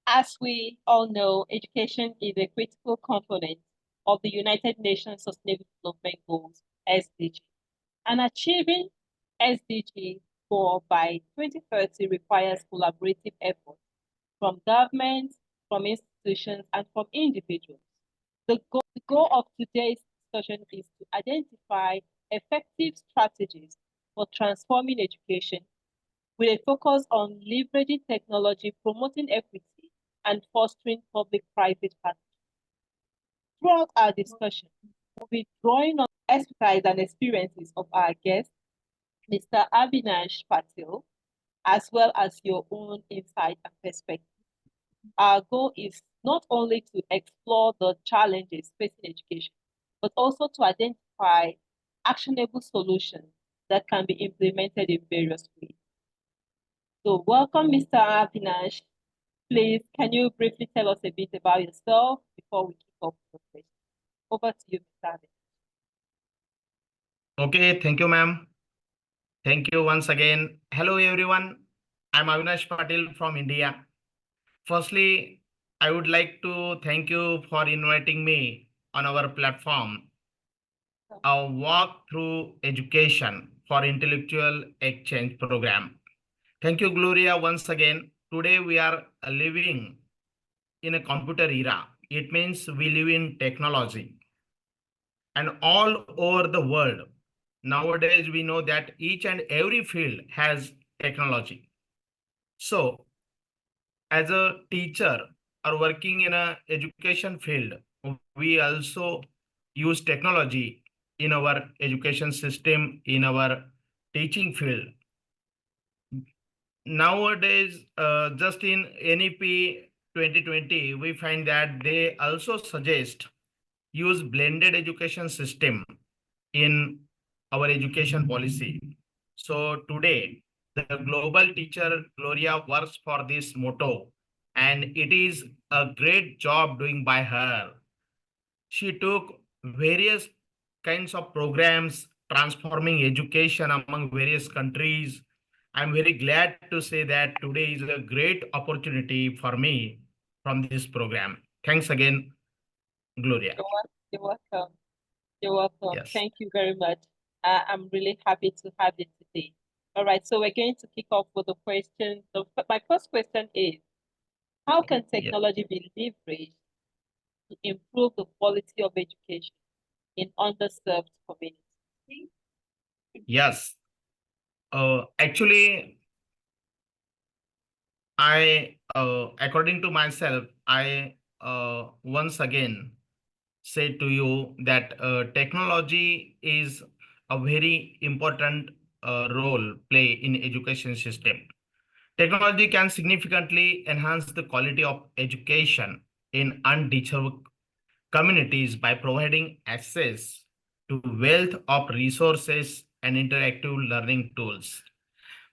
As we all know, education is a critical component of the United Nations Sustainable Development Goals, SDG. And achieving SDG 4 by 2030 requires collaborative efforts from governments, from institutions, and from individuals. The goal of today's discussion is to identify effective strategies for transforming education with a focus on leveraging technology, promoting equity, and fostering public-private partnerships. Throughout our discussion, we'll be drawing on the expertise and experiences of our guest, Mr. Avinash Patil, as well as your own insight and perspective. Our goal is not only to explore the challenges facing education, but also to identify actionable solutions that can be implemented in various ways. So welcome, Mr. Avinash. Please, can you briefly tell us a bit about yourself before we kick off the question? Over to you, Mr. Avinash. Okay, thank you, ma'am. Thank you once again. Hello, everyone. I'm Avinash Patil from India. Firstly, I would like to thank you for inviting me on our platform, our walk through education for intellectual exchange program. Thank you, Gloria, once again. Today we are living in a computer era. It means we live in technology. And all over the world, nowadays we know that each and every field has technology. So as a teacher or working in a education field, we also use technology in our education system, in our teaching field. Nowadays, just in NEP 2020, we find that they also suggest use blended education system in our education policy. So today, the global teacher Gloria works for this motto, and it is a great job doing by her. She took various kinds of programs transforming education among various countries. I'm very glad to say that today is a great opportunity for me from this program. Thanks again, Gloria. You're welcome. You're welcome. Yes. Thank you very much. I'm really happy to have you today. All right, so we're going to kick off with the question. So my first question is, how can technology be leveraged to improve the quality of education in underserved communities? Yes. Actually, according to myself, I once again say to you that technology is a very important role play in education system. Technology can significantly enhance the quality of education in undeserved communities by providing access to wealth of resources and interactive learning tools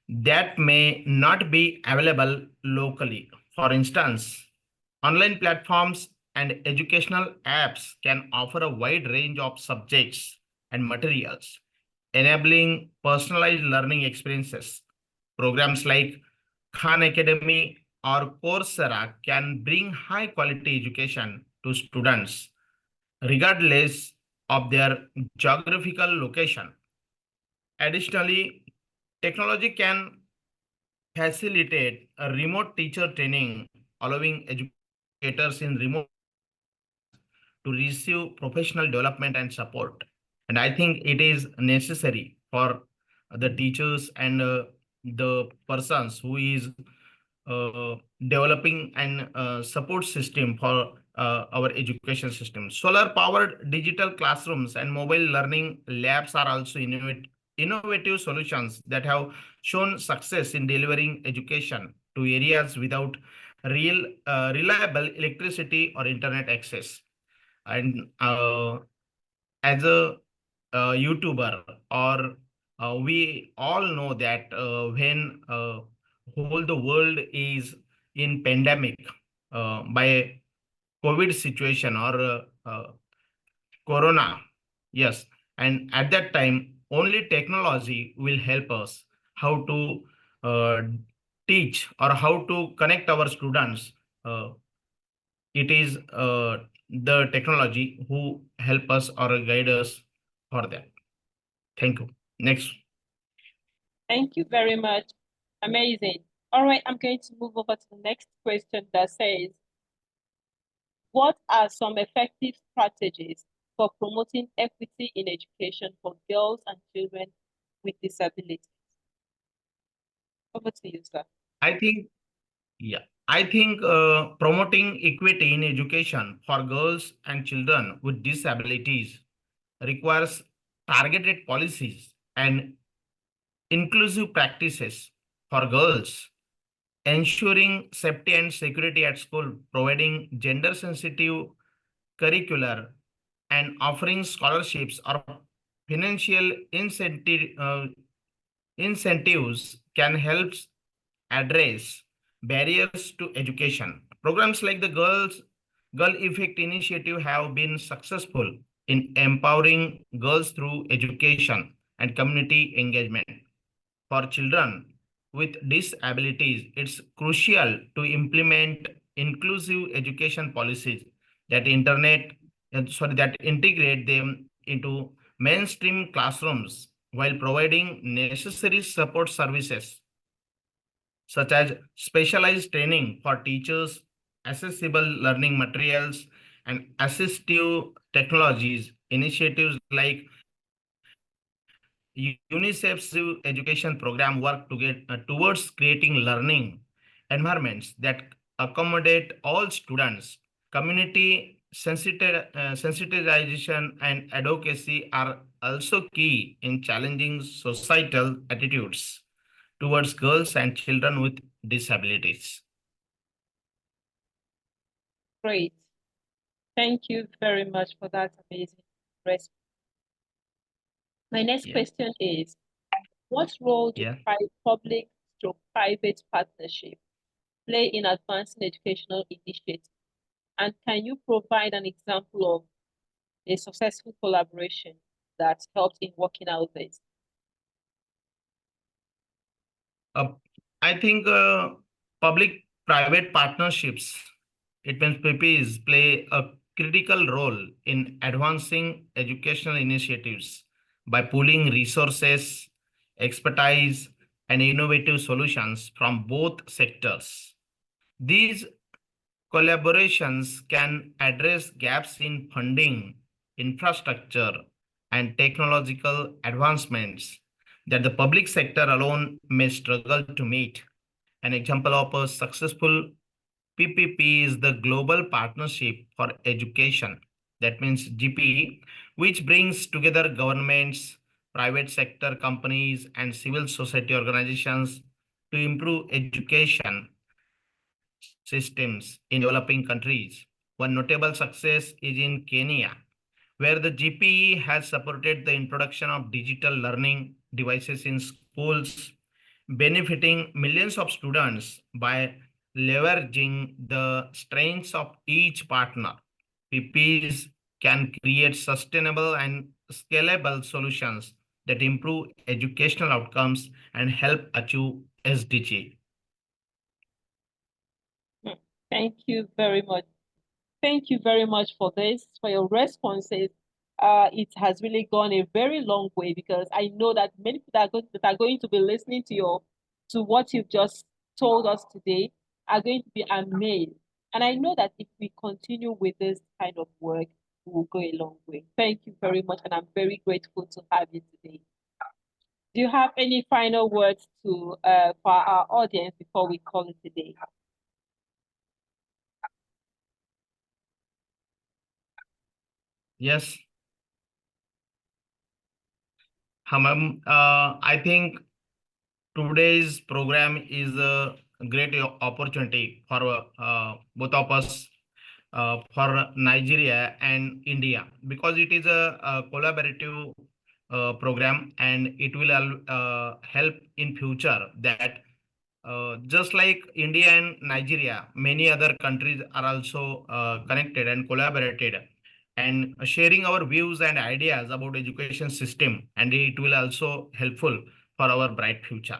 that may not be available locally. For instance, online platforms and educational apps can offer a wide range of subjects and materials, enabling personalized learning experiences. Programs like Khan Academy or Coursera can bring high quality education to students, regardless of their geographical location. Additionally, technology can facilitate a remote teacher training, allowing educators in remote to receive professional development and support. And I think it is necessary for the teachers and the persons who is developing an support system for our education system. Solar powered digital classrooms and mobile learning labs are also innovative solutions that have shown success in delivering education to areas without reliable electricity or internet access. And as a YouTuber, or we all know that when whole the world is in pandemic by COVID situation or Corona, yes, and at that time only technology will help us how to uh, teach or how to connect our students uh, it is the technology who help us or guide us for that. Thank you. Next. Thank you very much. Amazing. All right, I'm going to move over to the next question that says, what are some effective strategies for promoting equity in education for girls and children with disabilities? Over to you, sir. I think, yeah, I think promoting equity in education for girls and children with disabilities requires targeted policies and inclusive practices for girls, ensuring safety and security at school, providing gender sensitive curricular, and offering scholarships or financial incentives can help address barriers to education. Programs like the Girl Effect Initiative have been successful in empowering girls through education and community engagement. For children with disabilities, it's crucial to implement inclusive education policies that that integrate them into mainstream classrooms while providing necessary support services such as specialized training for teachers, accessible learning materials, and assistive technologies. Initiatives like UNICEF's education program work to get towards creating learning environments that accommodate all students. Community sensitization and advocacy are also key in challenging societal attitudes towards girls and children with disabilities. Great. Thank you very much for that amazing response. My next Yeah, question is, what role do yeah. public stroke private partnership play in advancing educational initiatives? And can you provide an example of a successful collaboration that helped in working out this? Uh, I think public-private partnerships, it means PPs, play a critical role in advancing educational initiatives by pooling resources, expertise, and innovative solutions from both sectors. These collaborations can address gaps in funding, infrastructure, and technological advancements that the public sector alone may struggle to meet. An example of a successful PPP is the Global Partnership for Education, that means GPE, which brings together governments, private sector companies, and civil society organizations to improve education systems in developing countries. One notable success is in Kenya, where the GPE has supported the introduction of digital learning devices in schools, benefiting millions of students by leveraging the strengths of each partner. PPs can create sustainable and scalable solutions that improve educational outcomes and help achieve SDG. Hmm. Thank you very much. Thank you very much for this, for your responses. It has really gone a very long way because I know that many people that are going to be listening to what you've just told us today are going to be amazed. And I know that if we continue with this kind of work, we will go a long way. Thank you very much, and I'm very grateful to have you today. Do you have any final words to for our audience before we call it a day? Yes, I think today's program is a great opportunity for both of us, for Nigeria and India, because it is a collaborative program, and it will help in future that just like India and Nigeria, many other countries are also connected and collaborated and sharing our views and ideas about education system, and it will also helpful for our bright future.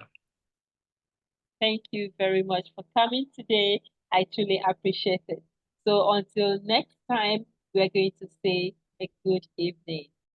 Thank you very much for coming today I truly appreciate it. So until next time, we're going to say a good evening.